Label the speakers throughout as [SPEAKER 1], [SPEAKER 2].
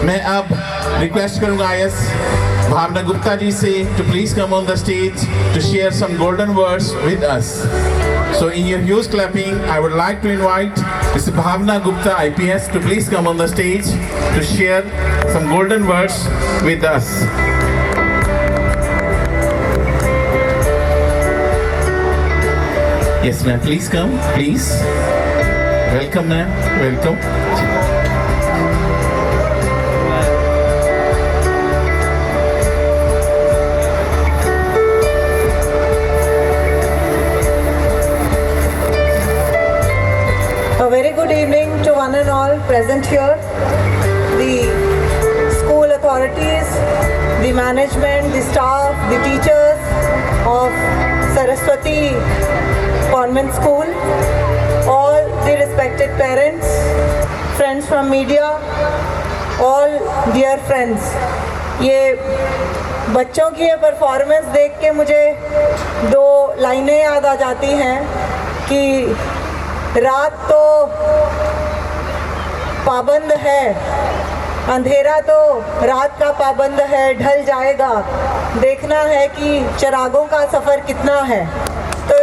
[SPEAKER 1] मैं अब रिक्वेस्ट करूंगा आईएएस भावना गुप्ता जी से to please come on the stage to share some golden words with us. So in your huge clapping, I would like to invite Ms. Bhavna Gupta IPS to please come on the stage to share some golden words with us. Yes ma'am, please come, please. Welcome ma'am, welcome.
[SPEAKER 2] A very good evening to one and all present here, the school authorities, the management, the staff, the teachers of Saraswati Convent School, all the respected parents, friends from media, all dear friends. ये बच्चों की ये performance देख के मुझे दो लाइनें याद आ जाती हैं कि रात तो पाबंद है, अंधेरा तो रात का पाबंद है, ढल जाएगा, देखना है कि चिरागों का सफ़र कितना है। तो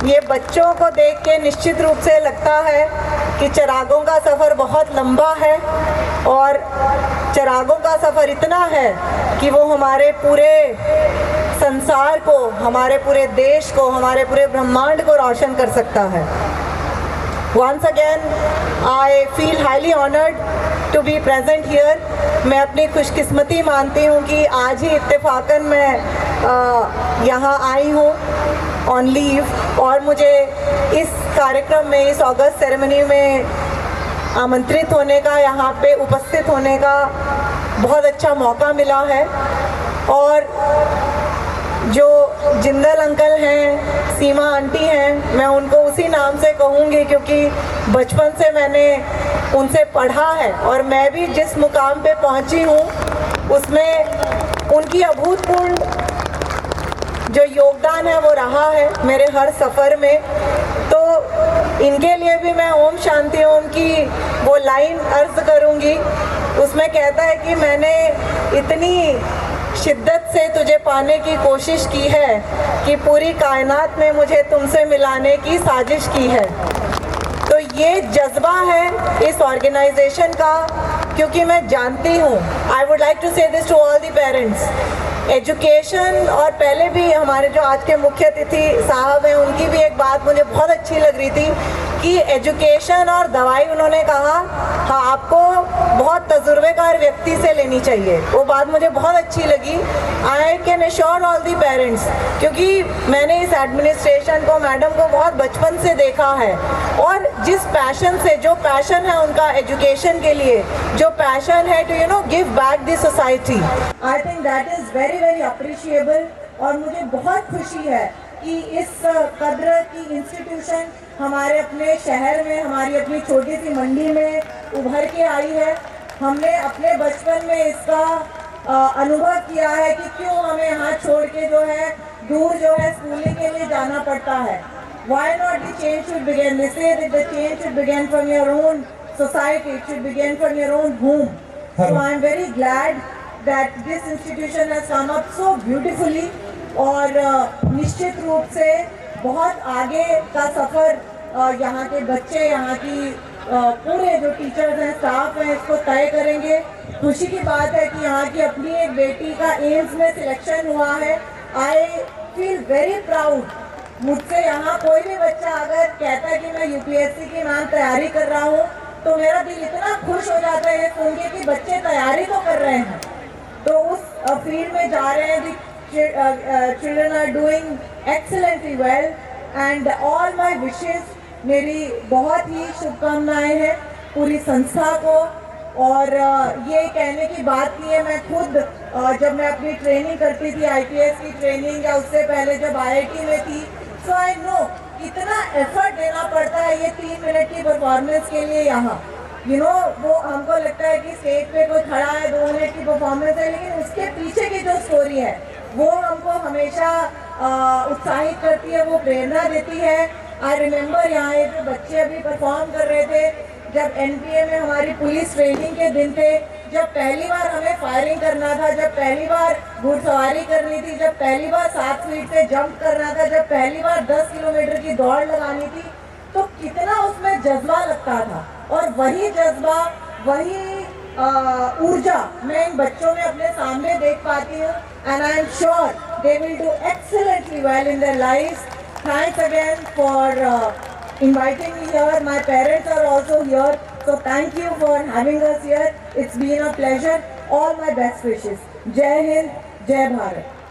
[SPEAKER 2] ये बच्चों को देख के निश्चित रूप से लगता है कि चिरागों का सफ़र बहुत लंबा है और चिरागों का सफ़र इतना है कि वो हमारे पूरे संसार को, हमारे पूरे देश को, हमारे पूरे ब्रह्मांड को रोशन कर सकता है। Once again, I feel highly honored to be present here. मैं अपनी खुशकिस्मती मानती हूँ कि आज ही इत्तेफाकन मैं यहाँ आई हूँ ऑन लीव और मुझे इस कार्यक्रम में, इस ऑगस्ट सेरेमनी में आमंत्रित होने का, यहाँ पे उपस्थित होने का बहुत अच्छा मौका मिला है। और जो जिंदल अंकल हैं, सीमा आंटी हैं, मैं उनको उसी नाम से कहूँगी क्योंकि बचपन से मैंने उनसे पढ़ा है और मैं भी जिस मुकाम पे पहुँची हूँ उसमें उनकी अभूतपूर्व जो योगदान है वो रहा है मेरे हर सफ़र में। तो इनके लिए भी मैं ओम शांति ओम की वो लाइन अर्ज़ करूँगी। उसमें कहता है कि मैंने इतनी शिद्दत से तुझे पाने की कोशिश की है कि पूरी कायनात में मुझे तुमसे मिलाने की साजिश की है। तो ये जज्बा है इस ऑर्गेनाइजेशन का, क्योंकि मैं जानती हूँ, I would like to say this to all the parents, education, और पहले भी हमारे जो आज के मुख्य अतिथि साहब हैं उनकी भी एक बात मुझे बहुत अच्छी लग रही थी कि एजुकेशन और दवाई उन्होंने कहा हाँ आपको बहुत तजुर्बेकार व्यक्ति से लेनी चाहिए। वो बात मुझे बहुत अच्छी लगी। I can assure all the parents, क्योंकि मैंने इस एडमिनिस्ट्रेशन को, मैडम को बहुत बचपन से देखा है और जिस पैशन से, जो पैशन है उनका एजुकेशन के लिए, जो पैशन है to give back the society, I think that is very very appreciable. और मुझे बहुत खुशी है कि इस कद्र की इंस्टीट्यूशन हमारे अपने शहर में, हमारी अपनी छोटी सी मंडी में उभर के आई है। हमने अपने बचपन में इसका अनुभव किया है कि क्यों हमें यहाँ छोड़ के जो है दूर जो है स्कूलिंग के लिए जाना पड़ता है। Why not the change should begin? They say that the change should begin from your own society, it should begin from your own home. So I am very glad that this institution has come up so beautifully और निश्चित रूप से बहुत आगे का सफ़र यहाँ के बच्चे, यहाँ की पूरे जो टीचर्स हैं, स्टाफ हैं, इसको तय करेंगे। खुशी की बात है कि यहाँ की अपनी एक बेटी का एम्स में सिलेक्शन हुआ है। I feel very proud. मुझसे यहाँ कोई भी बच्चा अगर कहता है कि मैं यूपीएससी की मैम तैयारी कर रहा हूँ तो मेरा दिल इतना खुश हो जाता है सुन के कि बच्चे तैयारी तो कर रहे हैं, तो उस फील्ड में जा रहे हैं। Children are doing excellently well and all my wishes, मेरी बहुत ही शुभकामनाएं हैं पूरी संस्था को। और ये कहने की बात नहीं है, मैं खुद जब मैं अपनी ट्रेनिंग करती थी, आईपीएस की ट्रेनिंग, या उससे पहले जब आईआईटी में थी, सो आई नो कितना एफर्ट देना पड़ता है ये 3 मिनट की परफॉर्मेंस के लिए। यहाँ वो हमको लगता है कि स्टेज पे कोई खड़ा है, 2 मिनट की परफॉर्मेंस है, लेकिन उसके पीछे की जो स्टोरी है वो हमको हमेशा उत्साहित करती है, वो प्रेरणा देती है। आई रिमेम्बर यहाँ जो बच्चे अभी परफॉर्म कर रहे थे, जब एनपीए में हमारी पुलिस ट्रेनिंग के दिन थे, जब पहली बार हमें फायरिंग करना था, जब पहली बार घुड़सवारी करनी थी, जब पहली बार 7 फीट से जंप करना था, जब पहली बार 10 किलोमीटर की दौड़ लगानी थी, तो कितना उसमें जज्बा लगता था। और वही जज्बा, वही ऊर्जा मैं इन बच्चों में अपने सामने देख पाती हूँ। And I am sure they will do excellently well in their lives. Thanks again for inviting me here. My parents are also here. So thank you for having us here. It's been a pleasure. All my best wishes. Jai Hind, Jai Bharat.